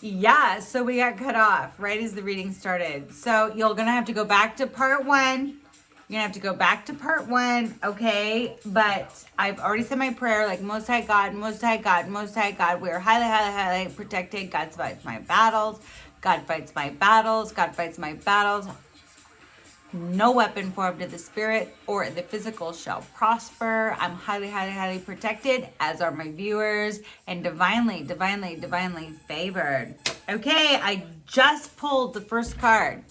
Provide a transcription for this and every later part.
Yeah, so we got cut off right as the reading started. So you're going to have to go back to part one. You're going to have to go back to part one, okay? But I've already said my prayer, like, Most High God, Most High God, Most High God. We are highly, highly, highly protected. God fights my battles. God fights my battles. God fights my battles. No weapon formed of the spirit or the physical shall prosper. I'm highly, highly, highly protected, as are my viewers, and divinely, divinely, divinely favored. Okay, I just pulled the first card.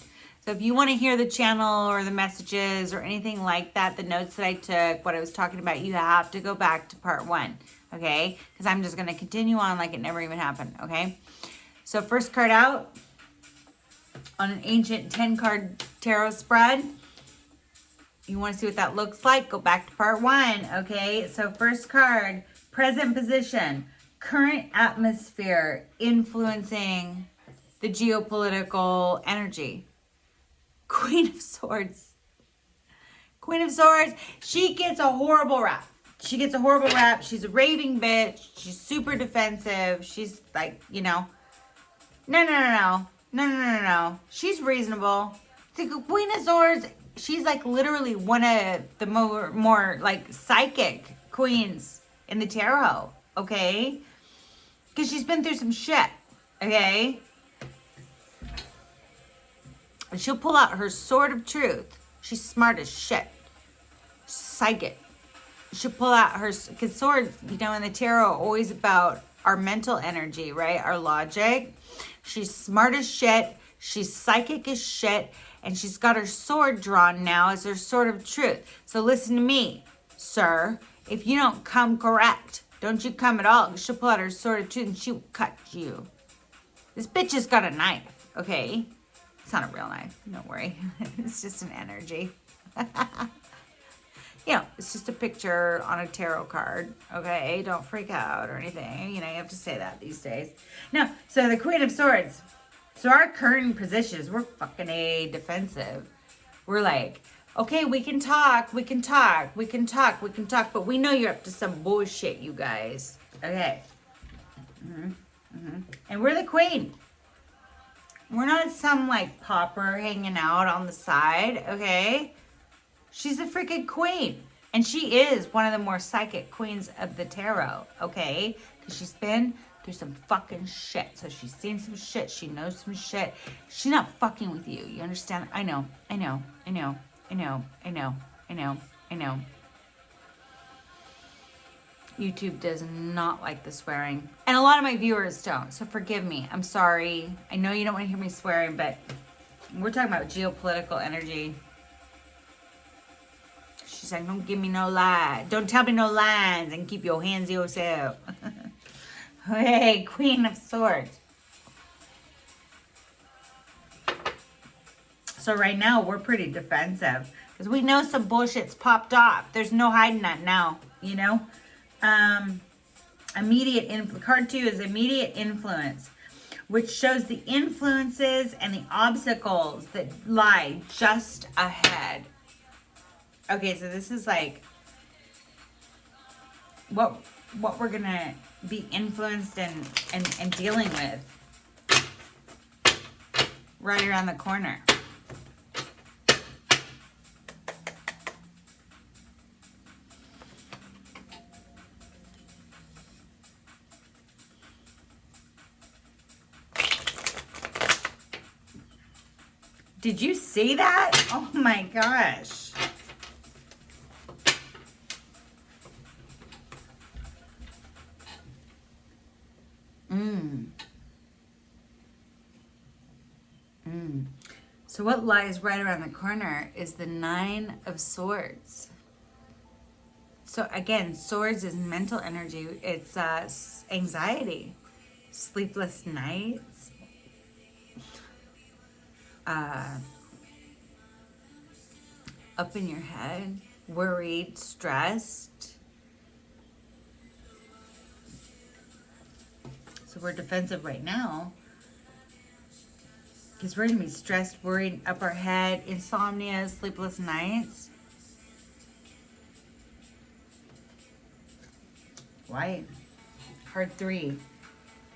So if you want to hear the channel or the messages or anything like that, the notes that I took, what I was talking about, you have to go back to part one, okay? Because I'm just going to continue on like it never even happened, okay? So first card out on an ancient 10-card tarot spread. You want to see what that looks like? Go back to part one, okay? So first card, present position, current atmosphere influencing the geopolitical energy. Queen of Swords. Queen of Swords, she gets a horrible rap. She gets a horrible rap. She's a raving bitch. She's super defensive. She's like, you know, no. She's reasonable. The Queen of Swords, she's like literally one of the more like psychic queens in the tarot, okay? Because she's been through some shit, okay? And she'll pull out her sword of truth. She's smart as shit. Psychic. She'll pull out her, because swords, you know, in the tarot are always about our mental energy, right? Our logic. She's smart as shit. She's psychic as shit. And she's got her sword drawn now as her sword of truth. So listen to me, sir. If you don't come correct, don't you come at all. She'll pull out her sword of truth and she'll cut you. This bitch has got a knife, okay? It's not a real knife. Don't worry. It's just an energy. You know, it's just a picture on a tarot card, okay? Don't freak out or anything. You know, you have to say that these days. No, so the Queen of Swords. So our current positions, we're fucking defensive. We're like, okay, we can talk, but we know you're up to some bullshit, you guys. Okay. And we're the queen. We're not some like pauper hanging out on the side, okay? She's a freaking queen. And she is one of the more psychic queens of the tarot, okay? Because she's been through some fucking shit. So she's seen some shit. She knows some shit. She's not fucking with you. You understand? I know. YouTube does not like the swearing. And a lot of my viewers don't. So forgive me. I'm sorry. I know you don't want to hear me swearing, but we're talking about geopolitical energy. She's like, don't give me no lie. Don't tell me no lies and keep your hands to yourself. Hey, Queen of Swords. So right now, we're pretty defensive. Because we know some bullshit's popped off. There's no hiding that now, you know? Card 2 is immediate influence, which shows the influences and the obstacles that lie just ahead. Okay, so this is like what we're gonna be influenced and dealing with right around the corner. Did you see that? Oh my gosh. So what lies right around the corner is the 9 of Swords. So again, swords is mental energy. It's anxiety, sleepless nights, up in your head, worried, stressed. So we're defensive right now because we're going to be stressed, worried, up our head, insomnia, sleepless nights. White. Card 3.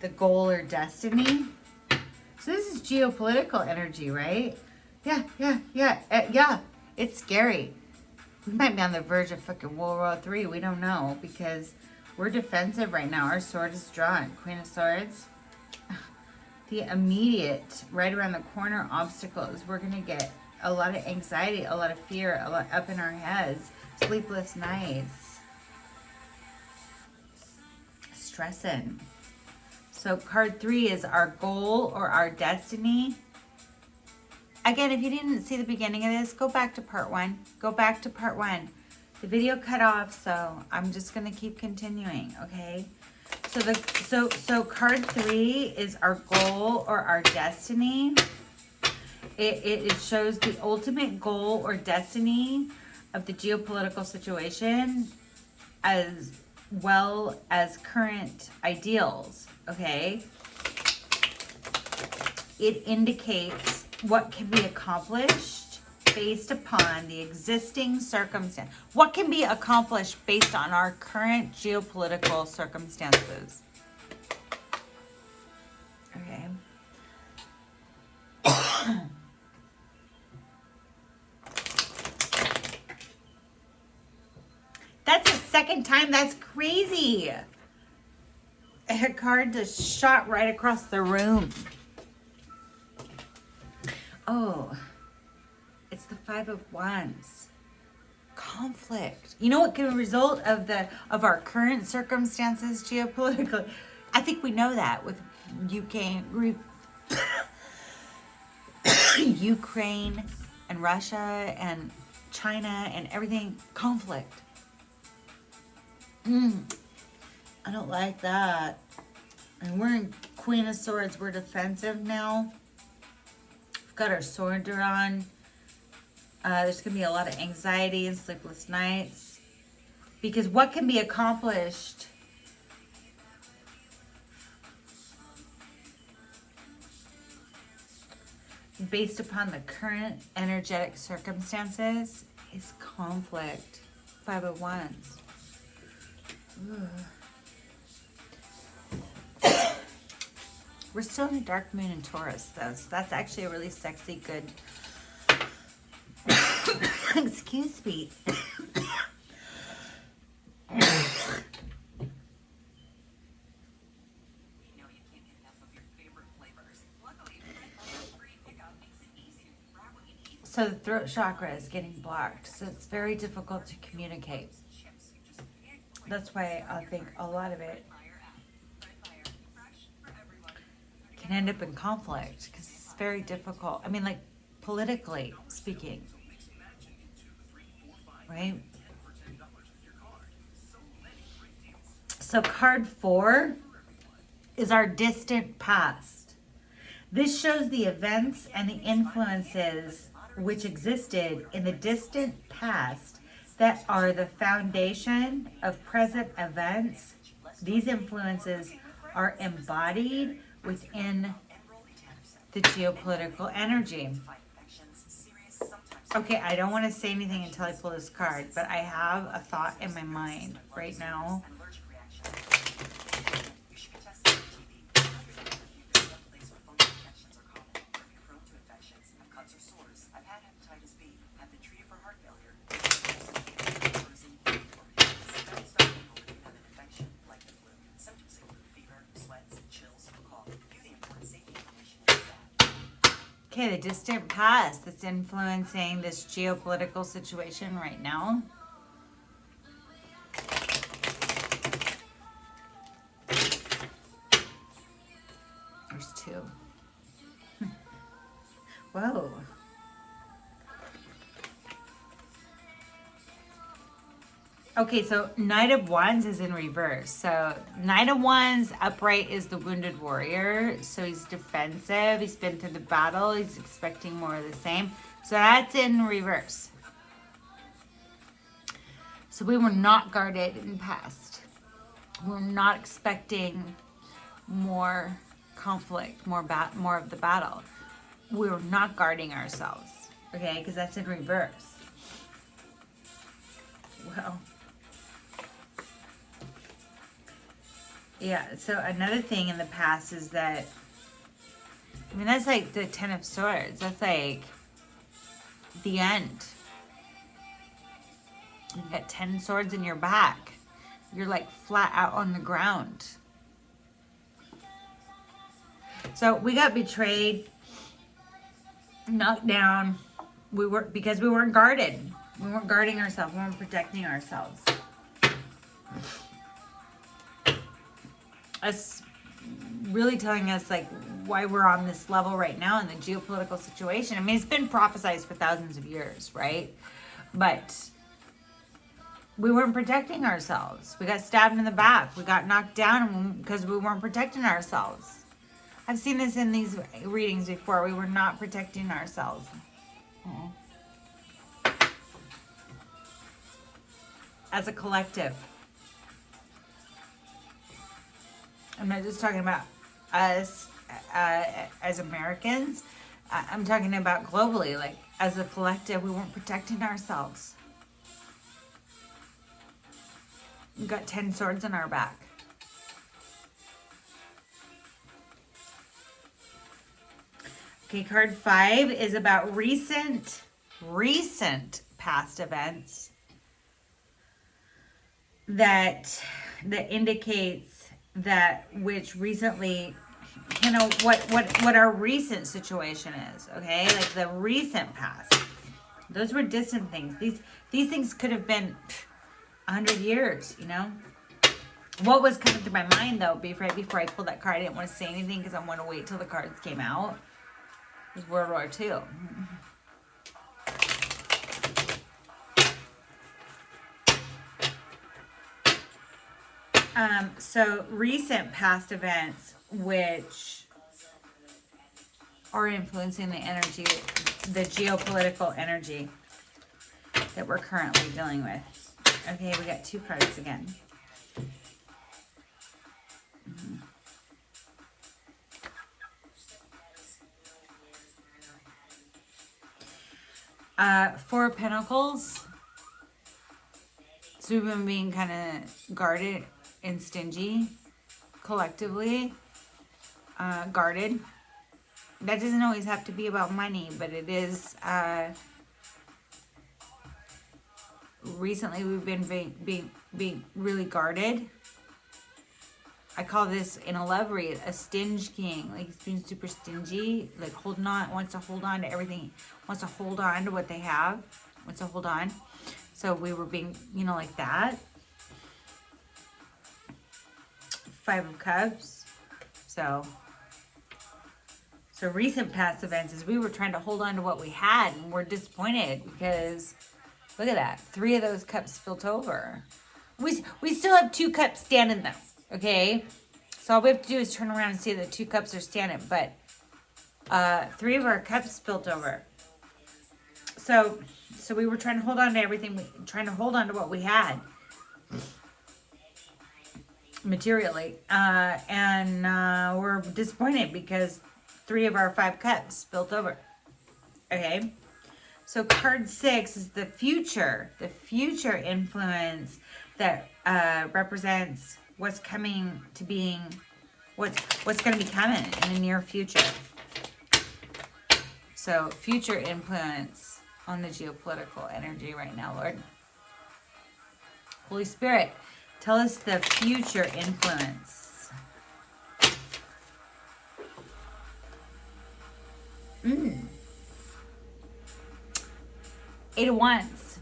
The goal or destiny. So this is geopolitical energy, right? Yeah. It's scary. We might be on the verge of fucking World War III. We don't know because we're defensive right now. Our sword is drawn. Queen of Swords. The immediate, right around the corner obstacles. We're going to get a lot of anxiety, a lot of fear, a lot up in our heads. Sleepless nights. Stressing. So card 3 is our goal or our destiny. Again, if you didn't see the beginning of this, go back to part 1. Go back to part 1. The video cut off, so I'm just going to keep continuing, okay? So card 3 is our goal or our destiny. It shows the ultimate goal or destiny of the geopolitical situation as well as current ideals, okay? It indicates what can be accomplished based upon the existing circumstance. What can be accomplished based on our current geopolitical circumstances? Okay. That's the second time. That's crazy. A card just shot right across the room. Oh, it's the 5 of Wands. Conflict. You know what can result of our current circumstances geopolitically? I think we know that with Ukraine and Russia and China and everything. Conflict. I don't like that. And we're in Queen of Swords. We're defensive now. We've got our sword drawn. There's going to be a lot of anxiety and sleepless nights. Because what can be accomplished based upon the current energetic circumstances is conflict. 5 of Wands. We're still in a dark moon in Taurus, though, so that's actually a really sexy, good... Excuse me. So the throat chakra is getting blocked, so it's very difficult to communicate. That's why I think a lot of it can end up in conflict because it's very difficult. I mean, like politically speaking, right? So card 4 is our distant past. This shows the events and the influences which existed in the distant past that are the foundation of present events. These influences are embodied within the geopolitical energy. Okay, I don't want to say anything until I pull this card, but I have a thought in my mind right now. Okay, the distant past that's influencing this geopolitical situation right now. There's 2. Whoa. Okay, so Knight of Wands is in reverse. So Knight of Wands upright is the wounded warrior. So he's defensive. He's been through the battle. He's expecting more of the same. So that's in reverse. So we were not guarded in the past. We're not expecting more conflict, more of the battle. We were not guarding ourselves. Okay, because that's in reverse. Well. Yeah, so another thing in the past is that I mean, that's like the Ten of Swords. That's like the end. You got 10 swords in your back. You're like flat out on the ground. So we got betrayed, knocked down. Because we weren't guarded. We weren't guarding ourselves. We weren't protecting ourselves. That's really telling us like why we're on this level right now in the geopolitical situation. I mean, it's been prophesized for thousands of years, right? But we weren't protecting ourselves. We got stabbed in the back. We got knocked down because we weren't protecting ourselves. I've seen this in these readings before. We were not protecting ourselves. As a collective. I'm not just talking about us as Americans. I'm talking about globally. Like, as a collective, we weren't protecting ourselves. We've got 10 swords in our back. Okay, card 5 is about recent past events that indicates that which recently, you know, what our recent situation is, okay? Like the recent past. Those were distant things. These things could have been 100 years, you know? What was coming through my mind, though, right before I pulled that card, I didn't want to say anything because I want to wait till the cards came out, was World War II. So recent past events which are influencing the energy, the geopolitical energy that we're currently dealing with. Okay, we got 2 cards again. Four of Pentacles. So we've been being kind of guarded and stingy collectively. Guarded. That doesn't always have to be about money, but it is. Recently, we've been being really guarded. I call this in a love read a stinge king. Like, he's being super stingy, like holding on, wants to hold on to everything, wants to hold on to what they have, wants to hold on. So we were being, you know, like that. 5 of Cups. So recent past events is we were trying to hold on to what we had, and we're disappointed because look at that. 3 of those cups spilt over. We still have 2 cups standing though. Okay, so all we have to do is turn around and see that 2 cups are standing, but 3 of our cups spilt over. So we were trying to hold on to everything, trying to hold on to what we had materially, and we're disappointed because 3 of our 5 cups spilt over. Okay, so card 6 is the future influence that represents what's coming to being, what's going to be coming in the near future. So future influence on the geopolitical energy right now, Lord. Holy Spirit, tell us the future influence. 8 of Wands.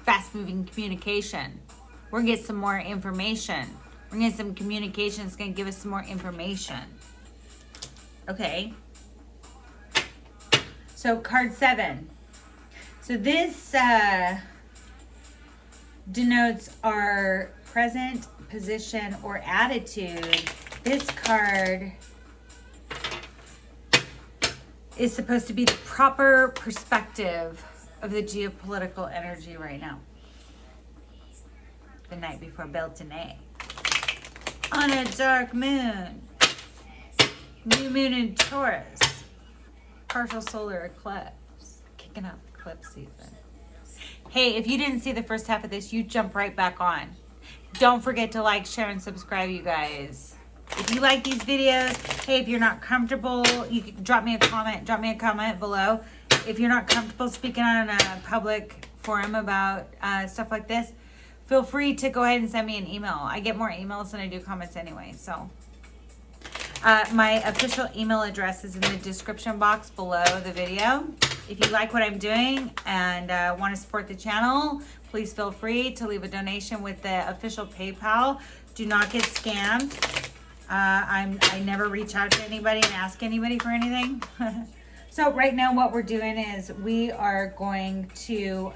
Fast-moving communication. We're going to get some more information. We're going to get some communication that's going to give us some more information. Okay. So card 7. So this denotes our present position or attitude. This card is supposed to be the proper perspective of the geopolitical energy right now. The night before Beltane. On a dark moon. New moon in Taurus. Partial solar eclipse. Kicking off eclipse season. Hey, if you didn't see the first half of this, you jump right back on. Don't forget to like, share, and subscribe, you guys. If you like these videos, hey, if you're not comfortable, you can drop me a comment below. If you're not comfortable speaking on a public forum about stuff like this, feel free to go ahead and send me an email. I get more emails than I do comments anyway, so. My official email address is in the description box below the video. If you like what I'm doing and want to support the channel, please feel free to leave a donation with the official PayPal. Do not get scammed. I never reach out to anybody and ask anybody for anything. So right now what we're doing is we are going to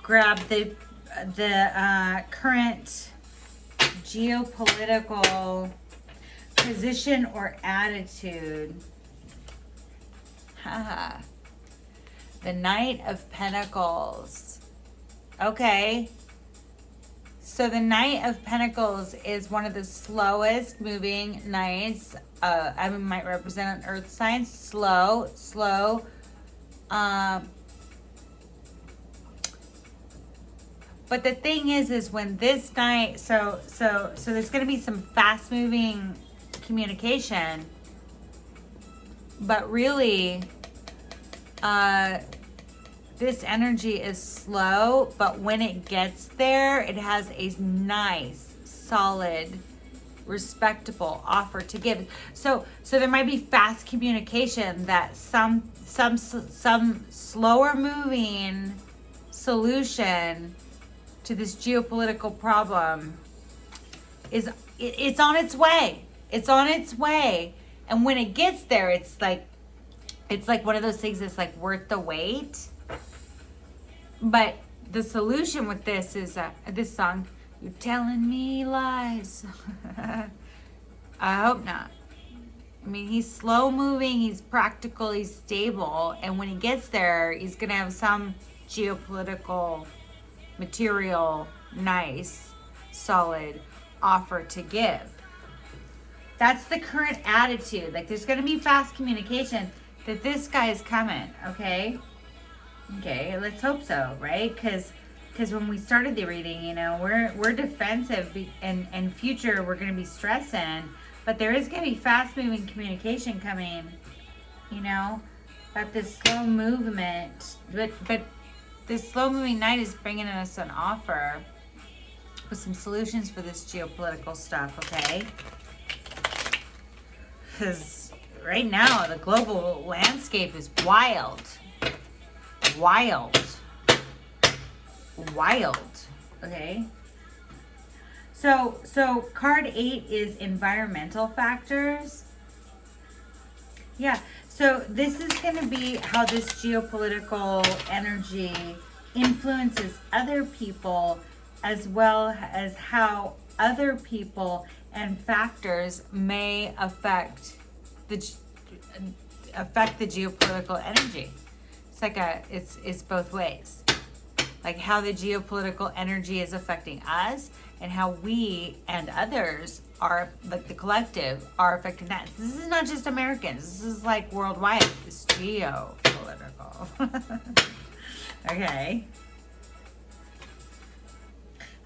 grab the current geopolitical position or attitude. The Knight of Pentacles. Okay. So the Knight of Pentacles is one of the slowest moving knights. I might represent an earth sign. Slow. But the thing is when this knight, so there's going to be some fast moving communication, but really, this energy is slow, but when it gets there, it has a nice, solid, respectable offer to give. So there might be fast communication that some slower moving solution to this geopolitical problem it's on its way. It's on its way. And when it gets there, it's like one of those things that's like worth the wait. But the solution with this is this song, "You're Telling Me Lies." I hope not. I mean, he's slow moving, he's practical, he's stable, and when he gets there, he's gonna have some geopolitical material, nice, solid offer to give. That's the current attitude. Like, there's gonna be fast communication that this guy is coming, okay? Okay, let's hope so, right? Because when we started the reading, you know, we're defensive, and future we're going to be stressing, but there is going to be fast moving communication coming, you know, about this slow movement, but this slow moving knight is bringing us an offer with some solutions for this geopolitical stuff, okay? Because right now the global landscape is wild, okay? So card 8 is environmental factors. Yeah, so this is going to be how this geopolitical energy influences other people, as well as how other people and factors may affect the geopolitical energy. It's like it's both ways. Like how the geopolitical energy is affecting us and how we and others are, like the collective, are affecting that. This is not just Americans. This is like worldwide. It's geopolitical. Okay.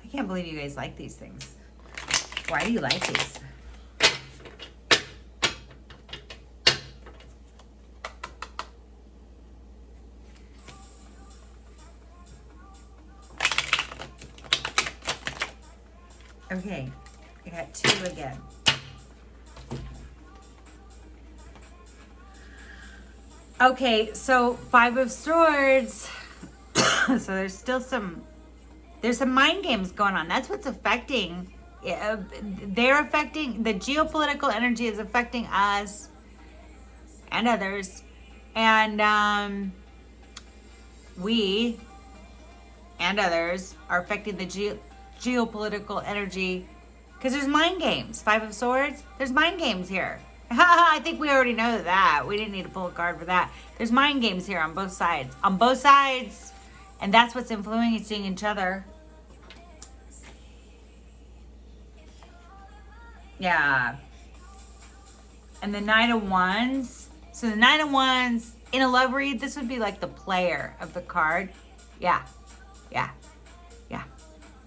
I can't believe you guys like these things. Why do you like these? Okay, I got 2 again. Okay, so 5 of Swords. So there's some mind games going on. That's what's affecting. They're affecting, the geopolitical energy is affecting us and others. And we and others are affecting the geopolitical energy because there's mind games. 5 of Swords, there's mind games here. I think we already know that. We didn't need to pull a card for that. There's mind games here on both sides. On both sides. And that's what's influencing each other. Yeah. And the Knight of Wands. So the Knight of Wands in a love read, this would be like the player of the card. Yeah.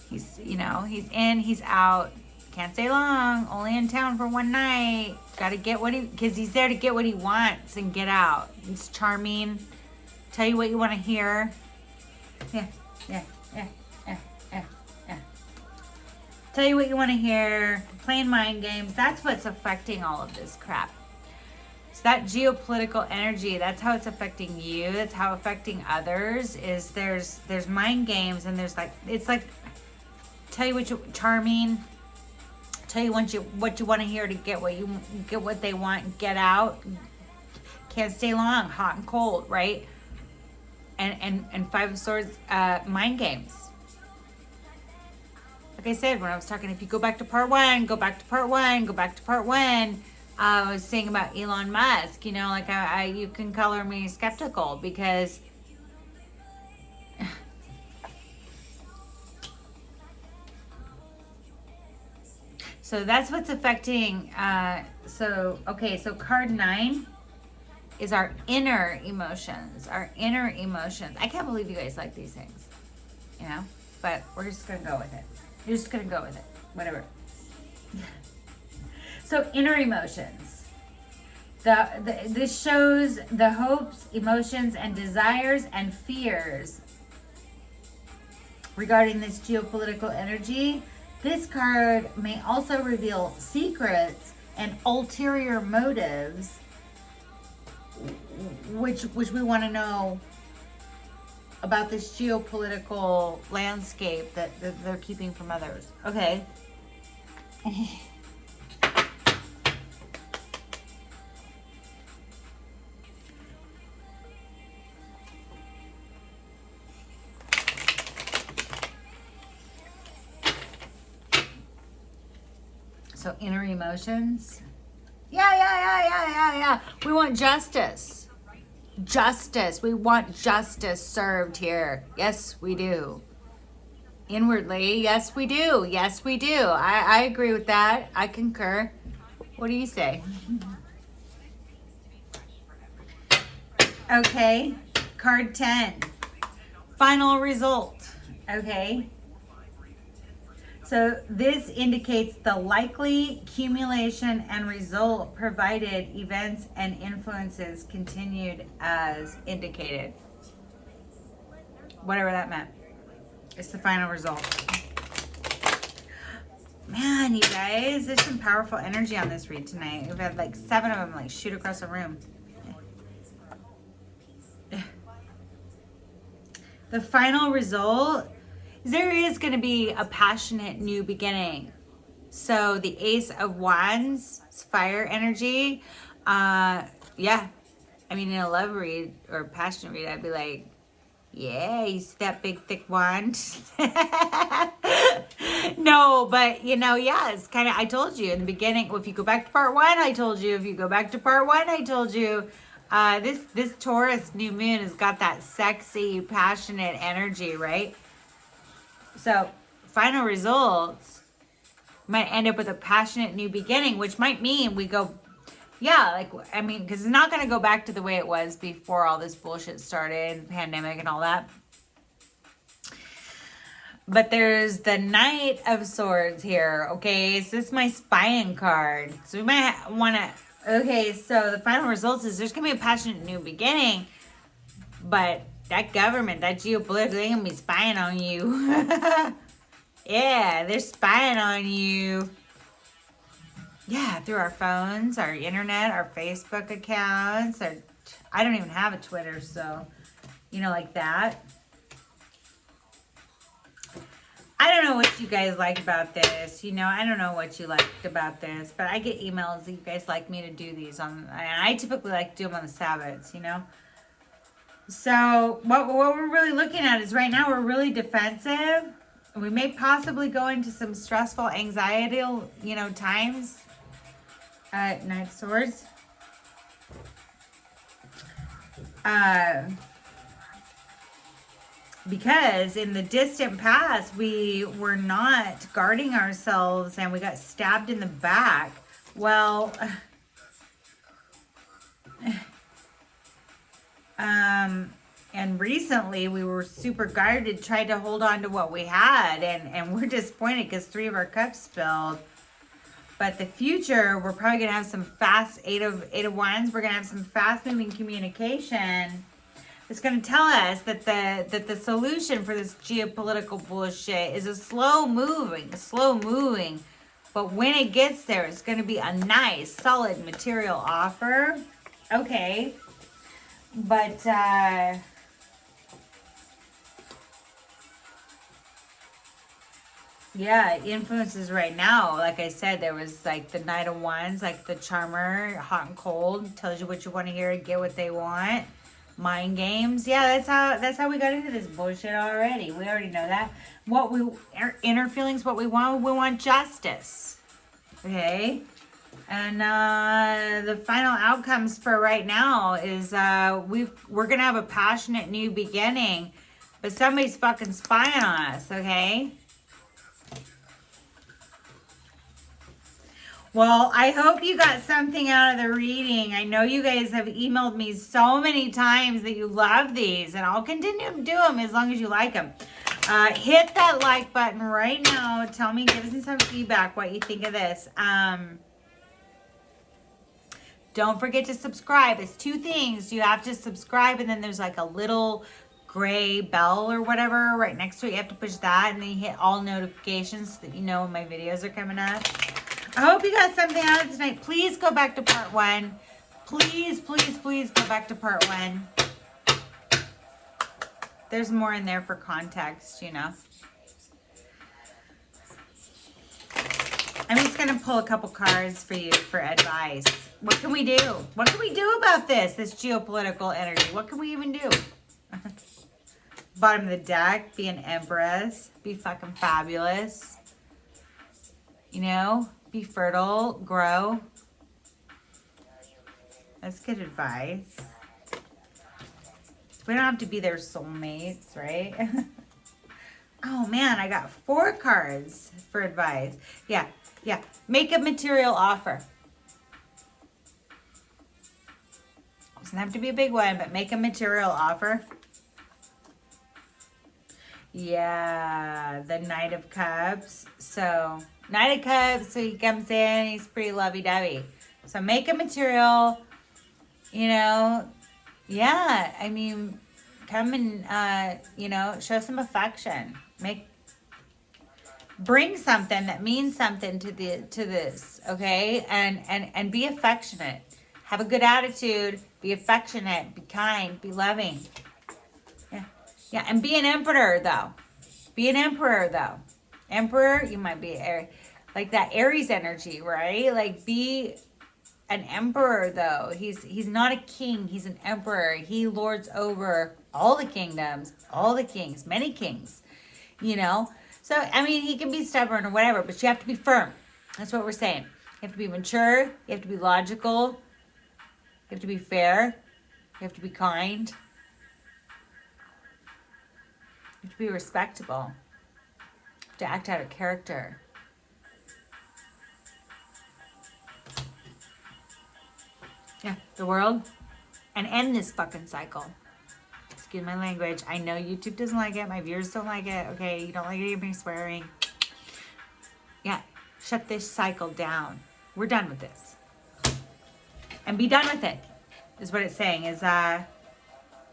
He's, he's in, he's out. Can't stay long. Only in town for one night. Got to get because he's there to get what he wants and get out. He's charming. Tell you what you want to hear. Yeah. Tell you what you want to hear. Playing mind games. That's what's affecting all of this crap. So that geopolitical energy, that's how it's affecting you. That's how affecting others. Is there's mind games, and there's it's like tell you what you charming. Tell you what you want to hear to get what they want. Get out. Can't stay long. Hot and cold, right? And Five of Swords, mind games. Like I said when I was talking, if you go back to part one, I was saying about Elon Musk. You can color me skeptical because. So that's what's affecting. So card 9 is our inner emotions. I can't believe you guys like these things, but we're just going to go with it. You're just going to go with it. Whatever. So inner emotions. This shows the hopes, emotions, and desires and fears regarding this geopolitical energy. This card may also reveal secrets and ulterior motives, which we want to know about this geopolitical landscape that they're keeping from others. Okay. So inner emotions. Yeah. We want justice. We want justice served here. Yes, we do. Inwardly, yes, we do. I agree with that. I concur. What do you say? Okay. Card 10. Final result. Okay. So this indicates the likely accumulation and result provided events and influences continued as indicated. Whatever that meant. It's the final result. Man, you guys, there's some powerful energy on this read tonight. We've had 7 of them shoot across the room. The final result, there is going to be a passionate new beginning. So the Ace of Wands, fire energy. Yeah. I mean, in a love read or passionate read, I'd be like, yeah, you see that big, thick wand? No, but, yeah, it's kind of, I told you in the beginning, if you go back to part 1, I told you. If you go back to part 1, I told you. This Taurus new moon has got that sexy, passionate energy, right? So, final results might end up with a passionate new beginning, which might mean we go, because it's not going to go back to the way it was before all this bullshit started, pandemic and all that. But there's the Knight of Swords here, okay? So this is my spying card. So we might want to, okay, so the final results is there's going to be a passionate new beginning, but that government, that geopolitical, they're going to be spying on you. Yeah, they're spying on you. Yeah, through our phones, our internet, our Facebook accounts. I don't even have a Twitter, so, like that. I don't know what you guys like about this. I don't know what you liked about this, but I get emails that you guys like me to do these on, and I typically like to do them on the Sabbaths, So what we're really looking at is right now we're really defensive. We may possibly go into some stressful anxiety, times. Knight of Swords. Because in the distant past, we were not guarding ourselves and we got stabbed in the back. Well, And recently we were super guarded, tried to hold on to what we had, and we're disappointed because 3 of our cups spilled. But the future, we're probably gonna have some fast eight of wands. We're gonna have some fast moving communication. It's gonna tell us that the solution for this geopolitical bullshit is a slow moving. But when it gets there, it's gonna be a nice, solid material offer. Okay, but yeah, influences right now. Like I said, there was like the Knight of Wands, like the Charmer, hot and cold, tells you what you want to hear, get what they want. Mind games. Yeah, that's how we got into this bullshit already. We already know that. What we our inner feelings, what we want justice. Okay? And the final outcomes for right now is we're gonna have a passionate new beginning, but somebody's fucking spying on us, okay? Well, I hope you got something out of the reading. I know you guys have emailed me so many times that you love these, and I'll continue to do them as long as you like them. Hit that like button right now. Tell me, give us some feedback, what you think of this. Don't forget to subscribe. It's 2 things. You have to subscribe, and then there's like a little gray bell or whatever right next to it. You have to push that, and then you hit all notifications so that you know when my videos are coming up. I hope you got something out of it tonight. Please go back to part 1. Please, please, please go back to part 1. There's more in there for context, you know. I'm just going to pull a couple cards for you for advice. What can we do? What can we do about this geopolitical energy? What can we even do? Bottom of the deck, be an empress. Be fucking fabulous. You know? Be fertile, grow. That's good advice. We don't have to be their soulmates, right? Oh man, I got 4 cards for advice. Yeah. Make a material offer. Doesn't have to be a big one, but make a material offer. Yeah, the Knight of Cups. So Knight of Cups, so he comes in, he's pretty lovey-dovey. So make a material, you know, yeah, I mean, come and, you know, show some affection. Bring something that means something to this, okay? And be affectionate. Have a good attitude, be affectionate, be kind, be loving. Yeah, and be an emperor, though. Be an emperor, though. Emperor, you might be like that Aries energy, right? Like be an emperor, though. He's not a king. He's an emperor. He lords over all the kingdoms, all the kings, many kings, you know? So, I mean, he can be stubborn or whatever, but you have to be firm. That's what we're saying. You have to be mature. You have to be logical. You have to be fair. You have to be kind. You have to be respectable. You have to act out of character. Yeah, the world. And end this fucking cycle. Excuse my language. I know YouTube doesn't like it. My viewers don't like it. Okay, you don't like it, me swearing. Yeah, shut this cycle down. We're done with this. And be done with it, is what it's saying. Is, yeah,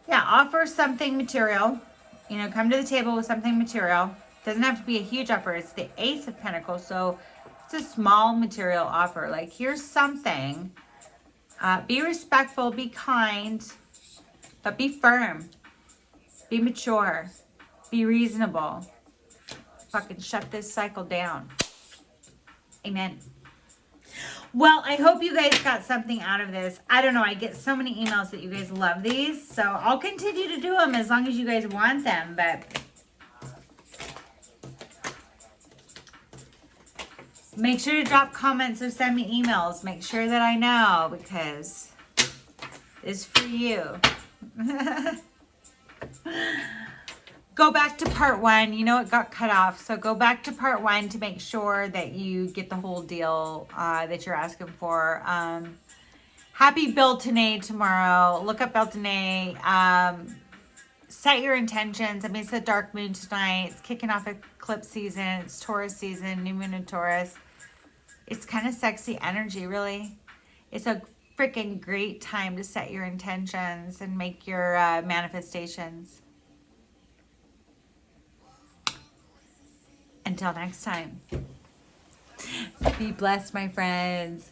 offer something material. You know, come to the table with something material. Doesn't have to be a huge offer. It's the Ace of Pentacles, so it's a small material offer. Like, here's something. Be respectful, be kind, but be firm. Be mature. Be reasonable. Fucking shut this cycle down. Amen. Well, I hope you guys got something out of this. I don't know. I get so many emails that you guys love these. So I'll continue to do them as long as you guys want them. But make sure to drop comments or send me emails. Make sure that I know, because it's for you. Go back to part 1. You know it got cut off. So go back to part 1 to make sure that you get the whole deal that you're asking for. Happy Beltane tomorrow. Look up Beltane. set your intentions. I mean, it's a dark moon tonight. It's kicking off eclipse season. It's Taurus season, new moon in Taurus. It's kind of sexy energy, really. It's a freaking great time to set your intentions and make your manifestations. Until next time. Be blessed, my friends.